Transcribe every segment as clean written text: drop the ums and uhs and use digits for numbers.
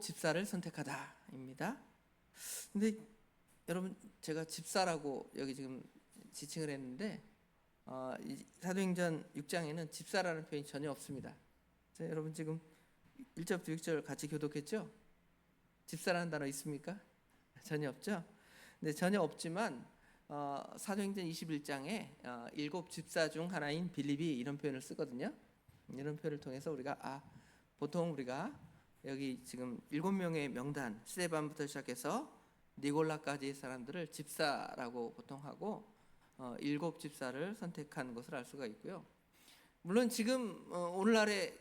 일곱 집사를 선택하다입니다. 근데 여러분, 제가 집사라고 여기 지금 지칭을 했는데 이 사도행전 6장에는 집사라는 표현이 전혀 없습니다. 여러분 지금 1절부터 6절 같이 교독했죠? 집사라는 단어 있습니까? 전혀 없죠? 근데 전혀 없지만 사도행전 21장에 일곱 집사 중 하나인 빌립이 이런 표현을 쓰거든요. 이런 표현을 통해서 우리가 보통 우리가 여기 지금 7명의 명단, 스데반부터 시작해서 니골라까지의 사람들을 집사라고 보통 하고 일곱 집사를 선택한 것을 알 수가 있고요. 물론 지금 오늘날의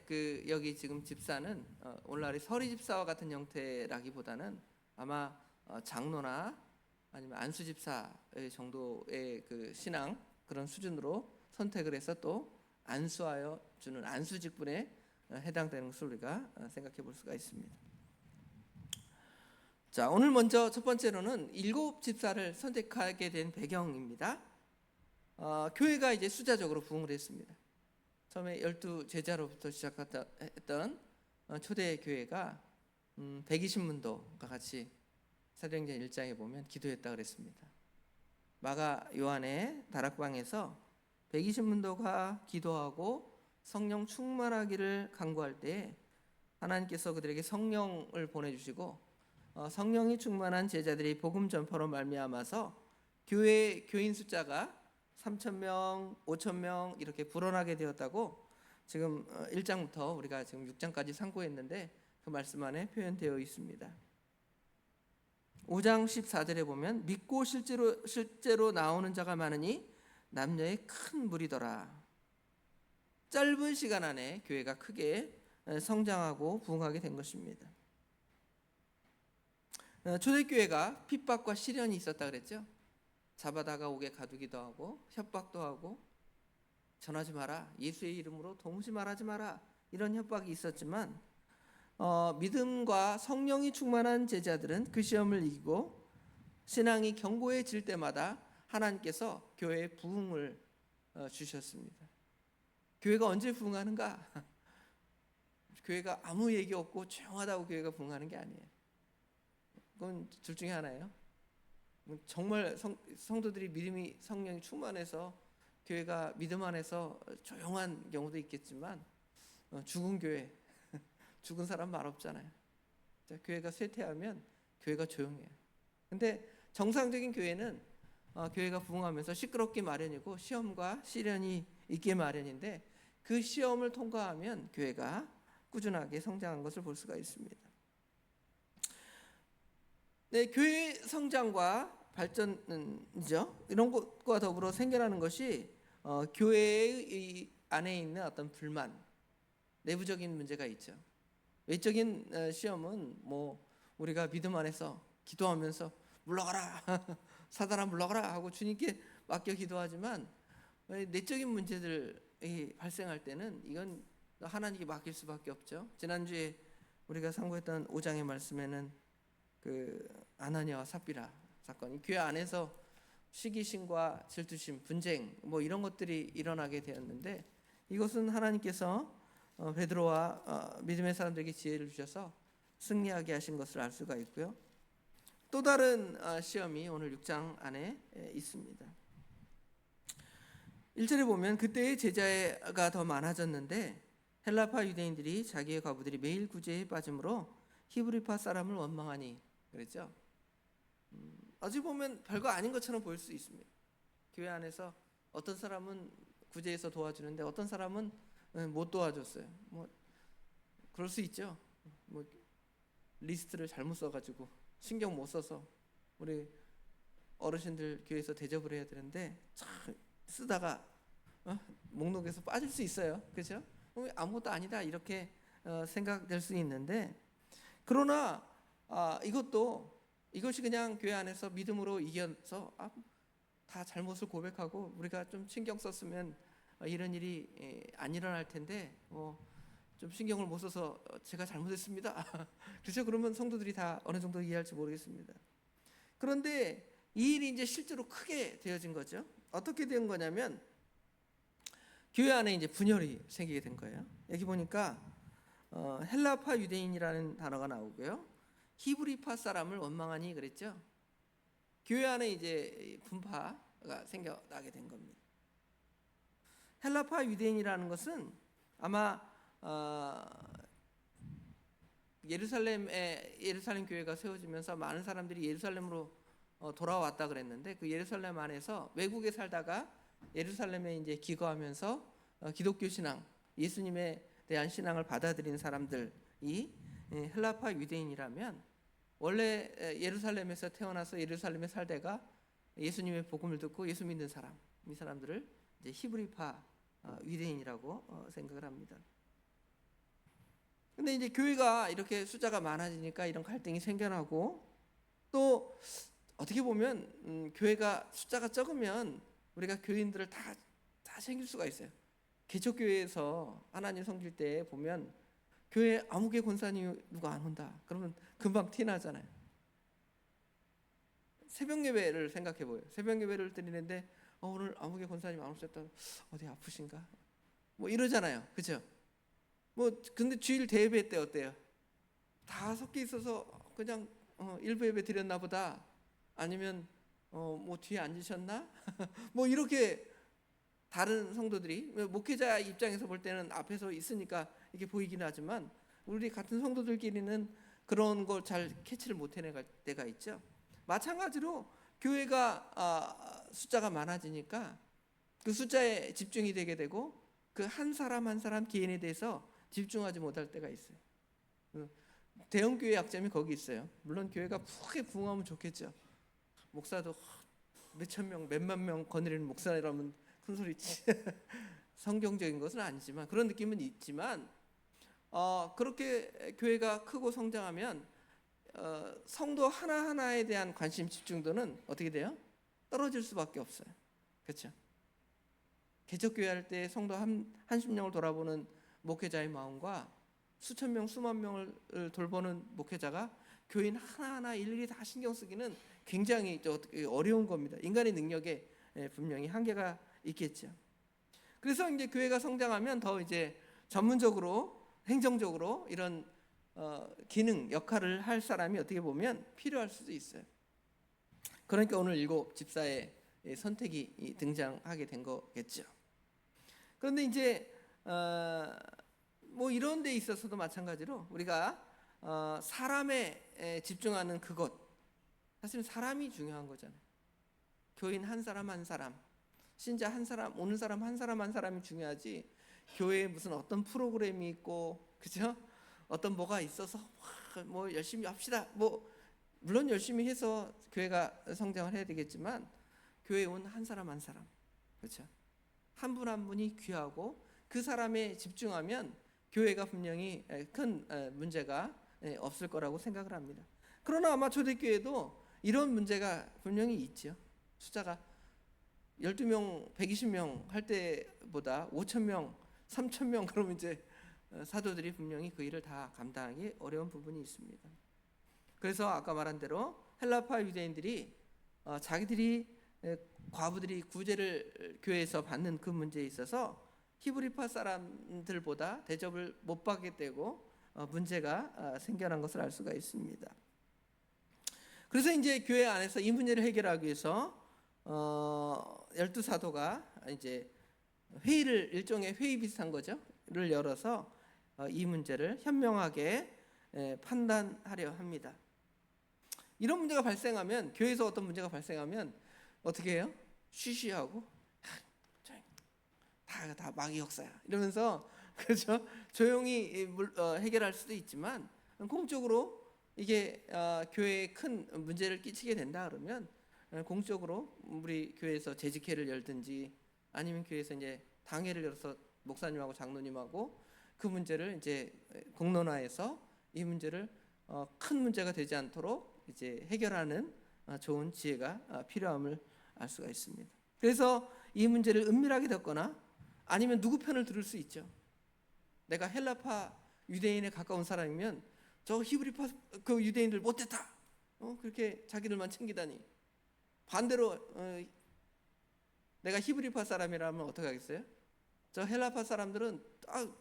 여기 지금 집사는 오늘날의 서리 집사와 같은 형태라기보다는 아마 장로나 아니면 안수 집사의 정도의 그 신앙 그런 수준으로 선택을 해서 또 안수하여 주는 안수 직분에 해당되는 것을 우리가 생각해 볼 수가 있습니다. 자, 오늘 먼저 첫 번째로는 일곱 집사를 선택하게 된 배경입니다. 교회가 이제 숫자적으로 부흥을 했습니다. 처음에 12제자로부터 시작했던 초대 교회가 120문도가 같이 사도행전 1장에 보면 기도했다 그랬습니다. 마가 요한의 다락방에서 120문도가 기도하고 성령 충만하기를 간구할 때 하나님께서 그들에게 성령을 보내주시고 성령이 충만한 제자들이 복음 전파로 말미암아서 교인 숫자가 3,000명, 5,000명 이렇게 불어나게 되었다고 지금 1장부터 우리가 지금 6장까지 상고했는데 그 말씀 안에 표현되어 있습니다. 5장 14절에 보면 믿고 실제로 나오는 자가 많으니 남녀의 큰 무리더라. 짧은 시간 안에 교회가 크게 성장하고 부흥하게 된 것입니다. 초대교회가 핍박과 시련이 있었다 그랬죠. 잡아다가 옥에 가두기도 하고 협박도 하고 전하지 마라, 예수의 이름으로 동시 말하지 마라, 이런 협박이 있었지만 믿음과 성령이 충만한 제자들은 그 시험을 이기고 신앙이 견고해질 때마다 하나님께서 교회에 부흥을 주셨습니다. 교회가 언제 부흥하는가? 교회가 아무 얘기 없고 조용하다고 교회가 부흥하는 게 아니에요. 그건 둘 중에 하나예요. 정말 성도들이 믿음이 성령이 충만해서 교회가 믿음 안에서 조용한 경우도 있겠지만 죽은 교회, 죽은 사람 말 없잖아요. 교회가 쇠퇴하면 교회가 조용해요. 근데 정상적인 교회는 교회가 부흥하면서 시끄럽기 마련이고 시험과 시련이 있기 마련인데 그 시험을 통과하면 교회가 꾸준하게 성장한 것을 볼 수가 있습니다. 네, 교회 성장과 발전이죠. 이런 것과 더불어 생겨나는 것이 교회의 안에 있는 어떤 불만, 내부적인 문제가 있죠. 외적인 시험은 뭐 우리가 믿음 안에서 기도하면서 물러가라, 사단아 물러가라 하고 주님께 맡겨 기도하지만 내적인 문제들이 발생할 때는 이건 하나님께 맡길 수밖에 없죠. 지난주에 우리가 상고했던 5장의 말씀에는 그 아나니아와 삽비라 사건이 교회 안에서 시기심과 질투심, 분쟁 뭐 이런 것들이 일어나게 되었는데 이것은 하나님께서 베드로와 믿음의 사람들에게 지혜를 주셔서 승리하게 하신 것을 알 수가 있고요. 또 다른 시험이 오늘 6장 안에 있습니다. 1절에 보면 그때의 제자가 더 많아졌는데 헬라파 유대인들이 자기의 과부들이 매일 구제에 빠짐으로 히브리파 사람을 원망하니 그랬죠. 어찌 보면 별거 아닌 것처럼 보일 수 있습니다. 교회 안에서 어떤 사람은 구제해서 도와주는데 어떤 사람은 못 도와줬어요. 뭐 그럴 수 있죠. 뭐 리스트를 잘못 써가지고 신경 못 써서 우리 어르신들 교회에서 대접을 해야 되는데 참 쓰다가 목록에서 빠질 수 있어요. 그렇죠? 아무것도 아니다 이렇게 생각될 수 있는데 그러나 이것이 그냥 교회 안에서 믿음으로 이겨서 다 잘못을 고백하고 우리가 좀 신경 썼으면 이런 일이 안 일어날 텐데 좀 신경을 못 써서 제가 잘못했습니다. 그렇죠? 그러면 성도들이 다 어느 정도 이해할지 모르겠습니다. 그런데 이 일이 이제 실제로 크게 되어진 거죠. 어떻게 된 거냐면 교회 안에 이제 분열이 생기게 된 거예요. 여기 보니까 헬라파 유대인이라는 단어가 나오고요. 히브리파 사람을 원망하니 그랬죠. 교회 안에 이제 분파가 생겨나게 된 겁니다. 헬라파 유대인이라는 것은 아마 예루살렘 교회가 세워지면서 많은 사람들이 예루살렘으로 돌아왔다 그랬는데, 그 예루살렘 안에서 외국에 살다가 예루살렘에 이제 기거하면서 기독교 신앙, 예수님에 대한 신앙을 받아들인 사람들이 헬라파 유대인이라면, 원래 예루살렘에서 태어나서 예루살렘에 살다가 예수님의 복음을 듣고 예수 믿는 사람, 이 사람들을 이제 히브리파 유대인이라고 생각을 합니다. 근데 이제 교회가 이렇게 숫자가 많아지니까 이런 갈등이 생겨나고, 또 어떻게 보면 교회가 숫자가 적으면 우리가 교인들을 다 챙길 수가 있어요. 개척교회에서 하나님 섬길 때 보면 교회 아무개 권사님 누가 안 온다 그러면 금방 티나잖아요. 새벽 예배를 생각해 보여요. 새벽 예배를 드리는데 오늘 아무개 권사님 안 오셨다, 어디 아프신가 뭐 이러잖아요. 그렇죠? 뭐 근데 주일 대예배 때 어때요? 다 섞여 있어서 그냥 일부 예배 드렸나 보다, 아니면 뭐 뒤에 앉으셨나 뭐 이렇게 다른 성도들이, 목회자 입장에서 볼 때는 앞에서 있으니까 이게 보이긴 하지만 우리 같은 성도들끼리는 그런 걸 잘 캐치를 못 해낼 때가 있죠. 마찬가지로 교회가 숫자가 많아지니까 그 숫자에 집중이 되게 되고 그 한 사람 한 사람 개인에 대해서 집중하지 못할 때가 있어요. 대형 교회 약점이 거기 있어요. 물론 교회가 크게 부흥하면 좋겠죠. 목사도 몇천 명, 몇만 명 거느리는 목사라면 큰 소리치. 성경적인 것은 아니지만 그런 느낌은 있지만, 그렇게 교회가 크고 성장하면 성도 하나하나에 대한 관심 집중도는 어떻게 돼요? 떨어질 수밖에 없어요. 그렇죠? 개척교회 할 때 성도 한십 명을 돌아보는 목회자의 마음과 수천 명, 수만 명을 돌보는 목회자가 교인 하나하나 일일이 다 신경 쓰기는 굉장히 어려운 겁니다. 인간의 능력에 분명히 한계가 있겠죠. 그래서 이제 교회가 성장하면 더 이제 전문적으로, 행정적으로 이런 기능, 역할을 할 사람이 어떻게 보면 필요할 수도 있어요. 그러니까 오늘 7 집사의 선택이 등장하게 된 거겠죠. 그런데 이제 뭐 이런 데 있어서도 마찬가지로 우리가 사람에 집중하는 그것, 사실은 사람이 중요한 거잖아요. 교인 한 사람 한 사람, 신자 한 사람, 오는 사람 한 사람 한 사람이 중요하지, 교회에 무슨 어떤 프로그램이 있고, 그죠? 어떤 뭐가 있어서 뭐 열심히 합시다, 뭐 물론 열심히 해서 교회가 성장을 해야 되겠지만, 교회에 온 한 사람 한 사람, 그렇죠? 한 분 한 분이 귀하고 그 사람에 집중하면 교회가 분명히 큰 문제가 없을 거라고 생각을 합니다. 그러나 아마 초대교회도 이런 문제가 분명히 있죠. 숫자가 12명, 120명 할 때보다 5,000명, 3,000명 그러면 이제 사도들이 분명히 그 일을 다 감당하기 어려운 부분이 있습니다. 그래서 아까 말한 대로 헬라파 유대인들이 자기들이 과부들이 구제를 교회에서 받는 그 문제에 있어서 히브리파 사람들보다 대접을 못 받게 되고 문제가 생겨난 것을 알 수가 있습니다. 그래서 이제 교회 안에서 이 문제를 해결하기 위해서 12사도가 이제 회의를, 일종의 회의 비슷한 거죠,를 열어서 이 문제를 현명하게 판단하려 합니다. 이런 문제가 발생하면, 교회에서 어떤 문제가 발생하면 어떻게 해요? 쉬쉬하고 다 마귀 역사야 이러면서, 그렇죠? 조용히 해결할 수도 있지만, 공적으로 이게 교회에 큰 문제를 끼치게 된다 그러면 공적으로 우리 교회에서 재직회를 열든지, 아니면 교회에서 이제 당회를 열어서 목사님하고 장로님하고 그 문제를 이제 공론화해서 이 문제를 큰 문제가 되지 않도록 이제 해결하는 좋은 지혜가 필요함을 알 수가 있습니다. 그래서 이 문제를 은밀하게 듣거나 아니면 누구 편을 들을 수 있죠. 내가 헬라파 유대인에 가까운 사람이면 저 히브리파 그 유대인들 못됐다, 그렇게 자기들만 챙기다니. 반대로 내가 히브리파 사람이라면 어떻게 하겠어요? 저 헬라파 사람들은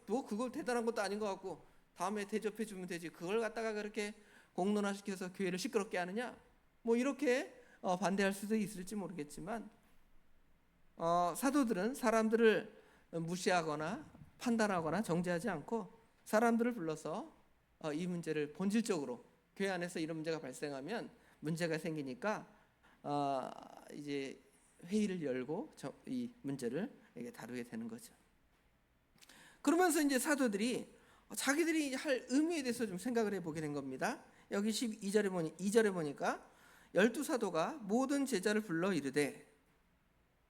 뭐 그거 대단한 것도 아닌 것 같고 다음에 대접해 주면 되지. 그걸 갖다가 그렇게 공론화시켜서 교회를 시끄럽게 하느냐? 뭐 이렇게 반대할 수도 있을지 모르겠지만 사도들은 사람들을 무시하거나 판단하거나 정죄하지 않고 사람들을 불러서 이 문제를 본질적으로 교회 안에서 이런 문제가 발생하면 문제가 생기니까 이제 회의를 열고 이 문제를 다루게 되는 거죠. 그러면서 이제 사도들이 자기들이 할 의무에 대해서 좀 생각을 해보게 된 겁니다. 여기 2절에 보니까 12사도가 모든 제자를 불러 이르되,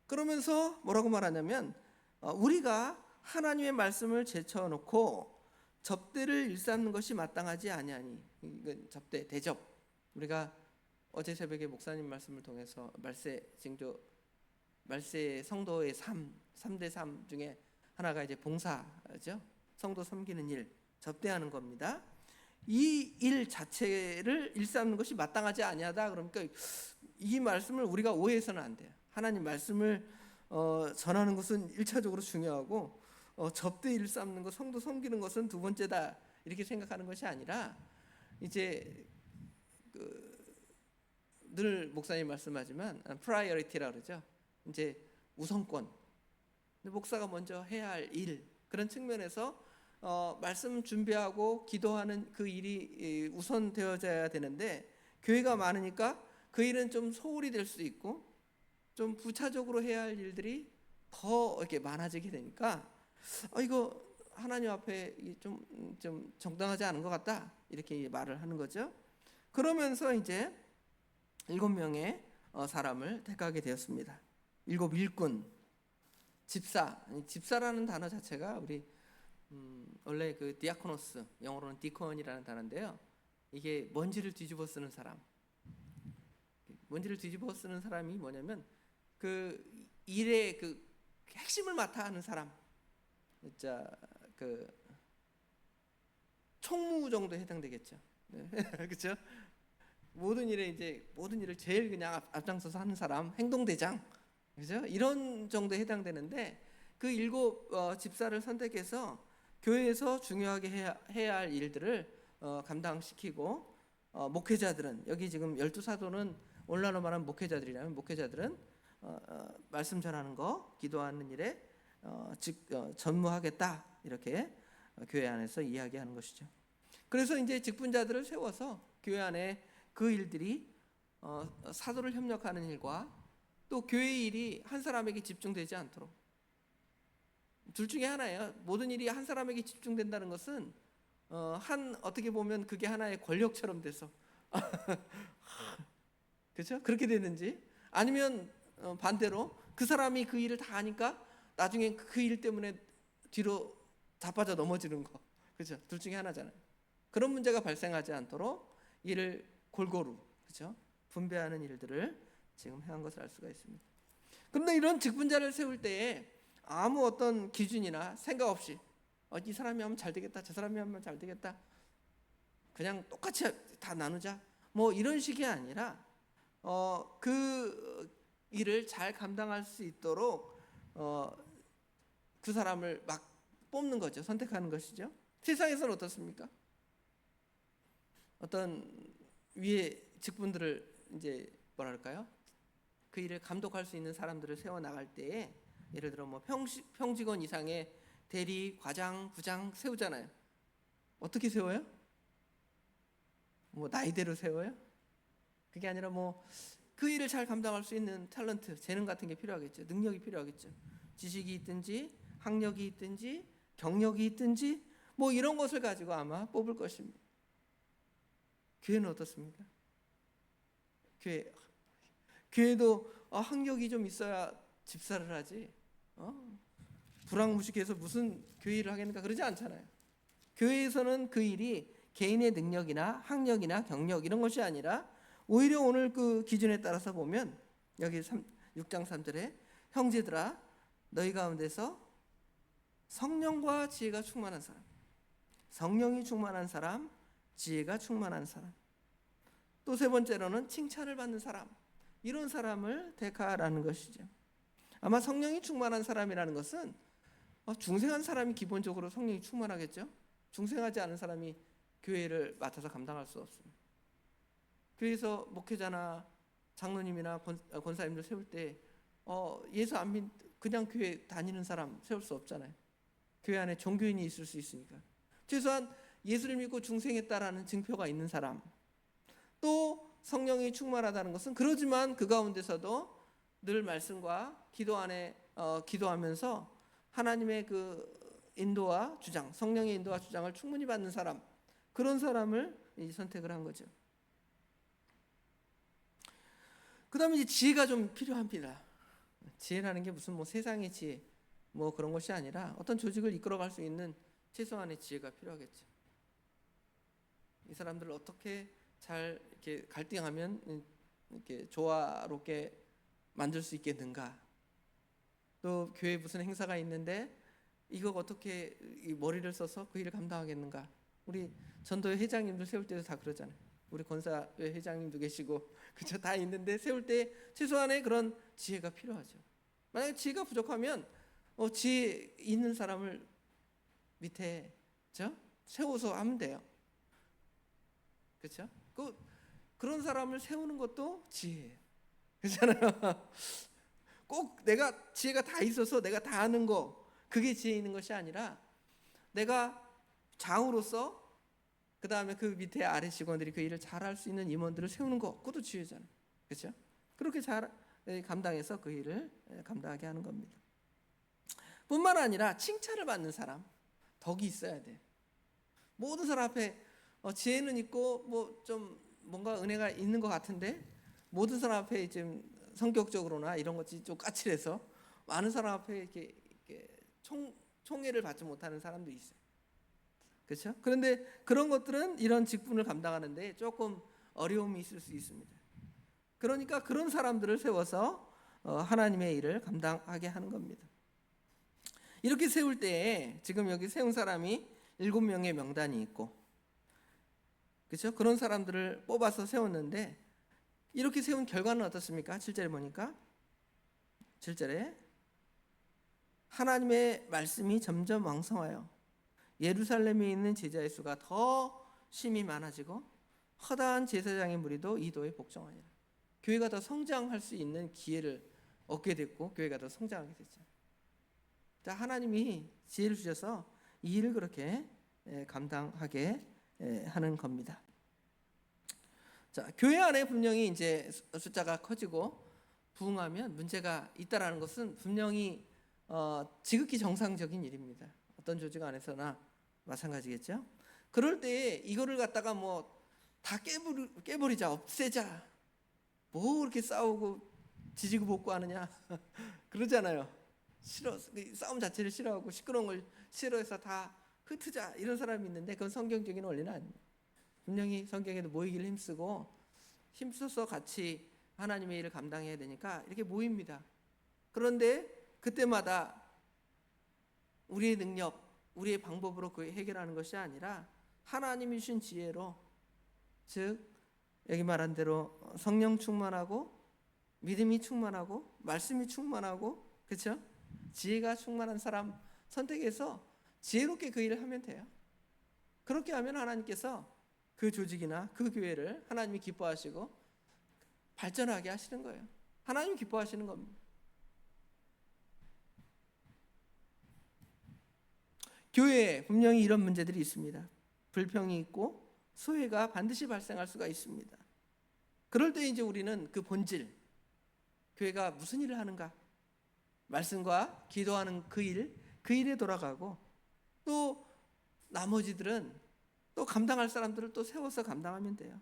그러면서 뭐라고 말하냐면 우리가 하나님의 말씀을 제쳐놓고 접대를 일삼는 것이 마땅하지 아니하니. 이건 접대, 대접. 우리가 어제 새벽에 목사님 말씀을 통해서 말세 성도의 3대 3 중에 하나가 이제 봉사죠. 성도 섬기는 일, 접대하는 겁니다. 이 일 자체를 일삼는 것이 마땅하지 아니하다. 그러니까 이 말씀을 우리가 오해해서는 안 돼요. 하나님 말씀을 전하는 것은 1차적으로 중요하고 접대 일삼는 것, 성도 섬기는 것은 두 번째다, 이렇게 생각하는 것이 아니라 이제 늘 목사님 말씀하지만 프라이어리티라 그러죠. 이제 우선권, 목사가 먼저 해야 할 일, 그런 측면에서 말씀 준비하고 기도하는 그 일이 우선되어져야 되는데, 교회가 많으니까 그 일은 좀 소홀히 될 수 있고 좀 부차적으로 해야 할 일들이 더 이렇게 많아지게 되니까 이거 하나님 앞에 좀 정당하지 않은 것 같다, 이렇게 말을 하는 거죠. 그러면서 이제 7명의 사람을 택하게 되었습니다. 7 일꾼, 집사라는 단어 자체가 우리 원래 그 디아코노스, 영어로는 디콘이라는 단어인데요. 이게 먼지를 뒤집어 쓰는 사람. 먼지를 뒤집어 쓰는 사람이 뭐냐면 그 일의 그 핵심을 맡아 하는 사람. 진짜 그 총무 정도에 해당되겠죠. 네. 그렇죠? 모든 일을 제일 그냥 앞장서서 하는 사람, 행동대장. 그죠? 이런 정도에 해당되는데, 그 7 집사를 선택해서 교회에서 중요하게 해야 할 일들을 감당시키고, 목회자들은, 여기 지금 12사도는 오늘날로 말하면 목회자들이라면, 목회자들은 말씀 전하는 거, 기도하는 일에 전무하겠다, 이렇게 교회 안에서 이야기하는 것이죠. 그래서 이제 직분자들을 세워서 교회 안에 그 일들이 사도를 협력하는 일과 또 교회의 일이 한 사람에게 집중되지 않도록, 둘 중에 하나예요. 모든 일이 한 사람에게 집중된다는 것은 어떻게 보면 그게 하나의 권력처럼 돼서 그렇죠? 그렇게 되는지, 아니면 반대로 그 사람이 그 일을 다 하니까 나중에 그 일 때문에 뒤로 자빠져 넘어지는 거, 그렇죠? 둘 중에 하나잖아요. 그런 문제가 발생하지 않도록 이를 골고루, 그렇죠? 분배하는 일들을 지금 해온 것을 알 수가 있습니다. 그런데 이런 직분자를 세울 때에 아무 어떤 기준이나 생각 없이 이 사람이 하면 잘 되겠다, 저 사람이 하면 잘 되겠다, 그냥 똑같이 다 나누자, 뭐 이런 식이 아니라 그 일을 잘 감당할 수 있도록 그 사람을 막 뽑는 거죠. 선택하는 것이죠. 세상에서는 어떻습니까? 어떤 위에 직분들을 이제 뭐랄까요? 그 일을 감독할 수 있는 사람들을 세워 나갈 때에, 예를 들어 뭐 평직원 이상의 대리, 과장, 부장 세우잖아요. 어떻게 세워요? 뭐 나이대로 세워요? 그게 아니라 뭐 그 일을 잘 감당할 수 있는 탤런트, 재능 같은 게 필요하겠죠. 능력이 필요하겠죠. 지식이 있든지 학력이 있든지 경력이 있든지 뭐 이런 것을 가지고 아마 뽑을 것입니다. 교회는 어떻습니까? 교회도 학력이 좀 있어야 집사를 하지, 불황무식해서 무슨 교회 일을 하겠는가, 그러지 않잖아요. 교회에서는 그 일이 개인의 능력이나 학력이나 경력 이런 것이 아니라, 오히려 오늘 그 기준에 따라서 보면 여기 6장 3절에 형제들아 너희 가운데서 성령과 지혜가 충만한 사람, 성령이 충만한 사람, 지혜가 충만한 사람, 또 세 번째로는 칭찬을 받는 사람, 이런 사람을 택하라는 것이죠. 아마 성령이 충만한 사람이라는 것은 중생한 사람이 기본적으로 성령이 충만하겠죠. 중생하지 않은 사람이 교회를 맡아서 감당할 수 없습니다. 교회에서 목회자나 장로님이나 권사님들 세울 때 예수 안 믿 그냥 교회 다니는 사람 세울 수 없잖아요. 교회 안에 종교인이 있을 수 있으니까. 최소한 예수를 믿고 중생했다라는 증표가 있는 사람, 또 성령이 충만하다는 것은 그러지만 그 가운데서도 늘 말씀과 기도 안에 기도하면서 하나님의 그 인도와 주장, 성령의 인도와 주장을 충분히 받는 사람, 그런 사람을 선택을 한 거죠. 그 다음에 이제 지혜가 좀 필요합니다. 지혜라는 게 무슨 세상의 지혜 그런 것이 아니라 어떤 조직을 이끌어갈 수 있는 최소한의 지혜가 필요하겠죠. 이 사람들을 어떻게 잘 이렇게 갈등하면 이렇게 조화롭게 만들 수 있겠는가? 또 교회에 무슨 행사가 있는데 이거 어떻게 이 머리를 써서 그 일을 감당하겠는가? 우리 전도회 회장님들 세울 때도 다 그러잖아요. 우리 권사회 회장님도 계시고 그죠? 다 있는데 세울 때 최소한의 그런 지혜가 필요하죠. 만약에 지혜가 부족하면 지혜 있는 사람을 밑에 세워서 하면 돼요. 그렇죠? 그런 사람을 세우는 것도 지혜예요. 그렇잖아요. 꼭 내가 지혜가 다 있어서 내가 다 아는 거 그게 지혜 있는 것이 아니라 내가 장으로서 그 다음에 그 밑에 아래 직원들이 그 일을 잘할 수 있는 임원들을 세우는 거 그것도 지혜잖아요. 그렇죠? 그렇게 잘 감당해서 그 일을 감당하게 하는 겁니다. 뿐만 아니라 칭찬을 받는 사람, 덕이 있어야 돼. 모든 사람 앞에 지혜는 있고 좀 뭔가 은혜가 있는 것 같은데 모든 사람 앞에 좀 성격적으로나 이런 것이 좀 까칠해서 많은 사람 앞에 이렇게 총애를 받지 못하는 사람도 있어요. 그렇죠? 그런데 그런 것들은 이런 직분을 감당하는데 조금 어려움이 있을 수 있습니다. 그러니까 그런 사람들을 세워서 하나님의 일을 감당하게 하는 겁니다. 이렇게 세울 때에 지금 여기 세운 사람이 7명의 명단이 있고, 그렇죠? 그런 사람들을 뽑아서 세웠는데 이렇게 세운 결과는 어떻습니까? 7절에 보니까 7절에 하나님의 말씀이 점점 왕성하여 예루살렘에 있는 제자의 수가 더 심히 많아지고 허다한 제사장의 무리도 이도에 복종하니라. 교회가 더 성장할 수 있는 기회를 얻게 됐고 교회가 더 성장하게 됐죠. 자, 하나님이 지혜를 주셔서 이 일을 그렇게 감당하게 하는 겁니다. 자, 교회 안에 분명히 이제 숫자가 커지고 부흥하면 문제가 있다라는 것은 분명히 지극히 정상적인 일입니다. 어떤 조직 안에서나 마찬가지겠죠. 그럴 때 이거를 갖다가 다 깨버리자, 없애자, 그렇게 싸우고 지지고 볶고 하느냐 그러잖아요. 싫어, 싸움 자체를 싫어하고 시끄러운 걸 싫어해서 다 흩트자 이런 사람이 있는데 그건 성경적인 원리는 아닙니다. 분명히 성경에도 모이기를 힘써서 같이 하나님의 일을 감당해야 되니까 이렇게 모입니다. 그런데 그때마다 우리의 능력, 우리의 방법으로 그 해결하는 것이 아니라 하나님이 주신 지혜로, 즉 여기 말한 대로 성령 충만하고 믿음이 충만하고 말씀이 충만하고 그렇죠? 지혜가 충만한 사람 선택해서 지혜롭게 그 일을 하면 돼요. 그렇게 하면 하나님께서 그 조직이나 그 교회를 하나님이 기뻐하시고 발전하게 하시는 거예요. 하나님이 기뻐하시는 겁니다. 교회에 분명히 이런 문제들이 있습니다. 불평이 있고 소외가 반드시 발생할 수가 있습니다. 그럴 때 이제 우리는 그 본질, 교회가 무슨 일을 하는가, 말씀과 기도하는 그 일에 돌아가고 또 나머지들은 또 감당할 사람들을 또 세워서 감당하면 돼요.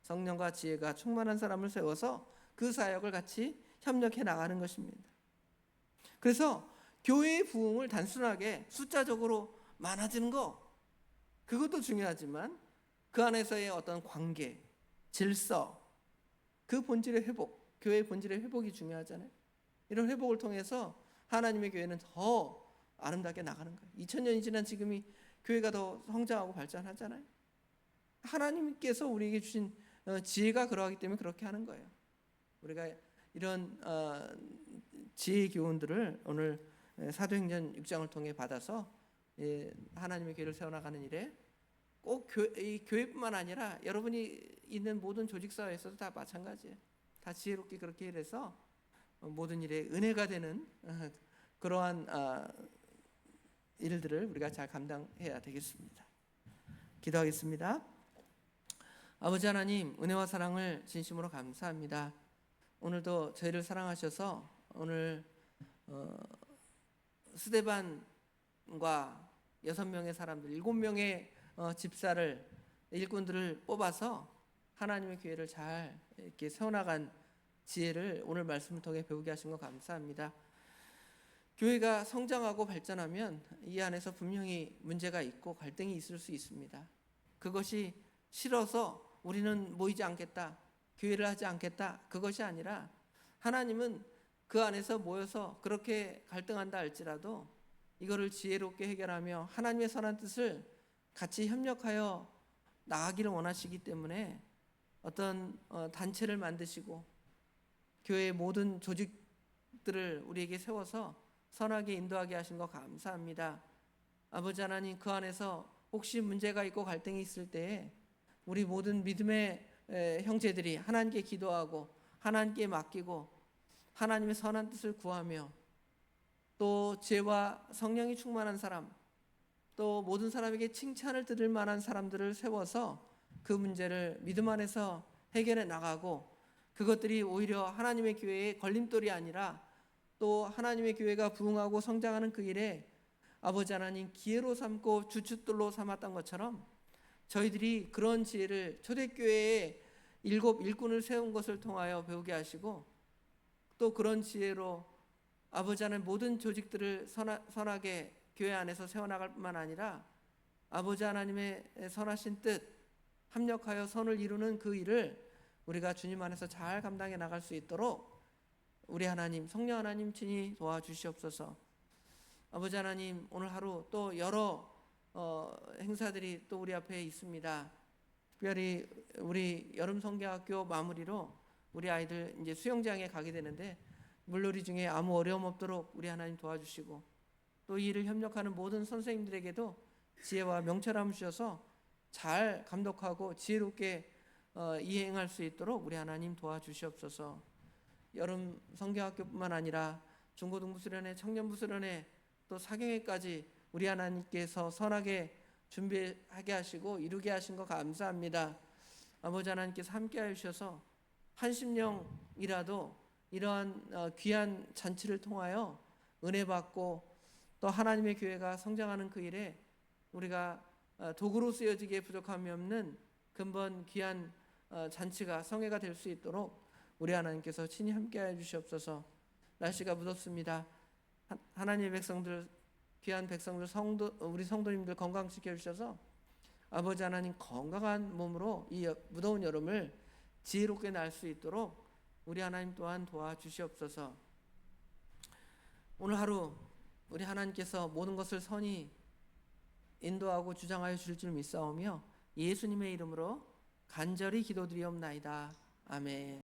성령과 지혜가 충만한 사람을 세워서 그 사역을 같이 협력해 나가는 것입니다. 그래서 교회의 부흥을 단순하게 숫자적으로 많아지는 거 그것도 중요하지만 그 안에서의 어떤 관계, 질서, 그 본질의 회복, 교회의 본질의 회복이 중요하잖아요. 이런 회복을 통해서 하나님의 교회는 더 아름답게 나가는 거예요. 2000년이 지난 지금이 교회가 더 성장하고 발전하잖아요. 하나님께서 우리에게 주신 지혜가 그러하기 때문에 그렇게 하는 거예요. 우리가 이런 지혜의 교훈들을 오늘 사도행전 6장을 통해 받아서 하나님의 교회를 세워나가는 일에 꼭 이 교회뿐만 아니라 여러분이 있는 모든 조직 사회에서도 다 마찬가지예요. 다 지혜롭게 그렇게 일해서 모든 일에 은혜가 되는 그러한 일들을 우리가 잘 감당해야 되겠습니다. 기도하겠습니다. 아버지 하나님, 은혜와 사랑을 진심으로 감사합니다. 오늘도 저희를 사랑하셔서 오늘 스데반과 6명의 사람들, 7명의 집사를, 일꾼들을 뽑아서 하나님의 교회를 잘 이렇게 세워나간 지혜를 오늘 말씀을 통해 배우게 하신 것 감사합니다. 교회가 성장하고 발전하면 이 안에서 분명히 문제가 있고 갈등이 있을 수 있습니다. 그것이 싫어서 우리는 모이지 않겠다, 교회를 하지 않겠다, 그것이 아니라 하나님은 그 안에서 모여서 그렇게 갈등한다 할지라도 이거를 지혜롭게 해결하며 하나님의 선한 뜻을 같이 협력하여 나아가기를 원하시기 때문에 어떤 단체를 만드시고 교회의 모든 조직들을 우리에게 세워서 선하게 인도하게 하신 것 감사합니다. 아버지 하나님, 그 안에서 혹시 문제가 있고 갈등이 있을 때에 우리 모든 믿음의 형제들이 하나님께 기도하고 하나님께 맡기고 하나님의 선한 뜻을 구하며 또 지혜와 성령이 충만한 사람, 또 모든 사람에게 칭찬을 들을 만한 사람들을 세워서 그 문제를 믿음 안에서 해결해 나가고 그것들이 오히려 하나님의 교회의 걸림돌이 아니라 또 하나님의 교회가 부흥하고 성장하는 그 일에 아버지 하나님 기회로 삼고 주춧돌로 삼았던 것처럼 저희들이 그런 지혜를 초대교회에 7 일꾼을 세운 것을 통하여 배우게 하시고 또 그런 지혜로 아버지 하나님 모든 조직들을 선하게 교회 안에서 세워나갈 뿐만 아니라 아버지 하나님의 선하신 뜻 합력하여 선을 이루는 그 일을 우리가 주님 안에서 잘 감당해 나갈 수 있도록 우리 하나님, 성령 하나님 친히 도와주시옵소서. 아버지 하나님, 오늘 하루 또 여러 행사들이 또 우리 앞에 있습니다. 특별히 우리 여름 성경학교 마무리로 우리 아이들 이제 수영장에 가게 되는데 물놀이 중에 아무 어려움 없도록 우리 하나님 도와주시고 또 이 일을 협력하는 모든 선생님들에게도 지혜와 명철함을 주셔서 잘 감독하고 지혜롭게 이행할 수 있도록 우리 하나님 도와주시옵소서. 여름 성경학교뿐만 아니라 중고등부 수련회, 청년부 수련회 또 사경회까지 우리 하나님께서 선하게 준비하게 하시고 이루게 하신 것 감사합니다. 아버지 하나님께서 함께하여 주셔서 한 심령이라도 이러한 귀한 잔치를 통하여 은혜 받고 또 하나님의 교회가 성장하는 그 일에 우리가 도구로 쓰여지기에 부족함이 없는 근본 귀한 잔치가 성회가 될 수 있도록 우리 하나님께서 친히 함께하여 주시옵소서. 날씨가 무덥습니다. 하나님의 백성들, 귀한 백성들, 우리 성도님들 건강 지켜주셔서 아버지 하나님 건강한 몸으로 이 무더운 여름을 지혜롭게 날 수 있도록 우리 하나님 또한 도와주시옵소서. 오늘 하루 우리 하나님께서 모든 것을 선히 인도하고 주장하여 주실 줄 믿사오며 예수님의 이름으로 간절히 기도드리옵나이다. 아멘.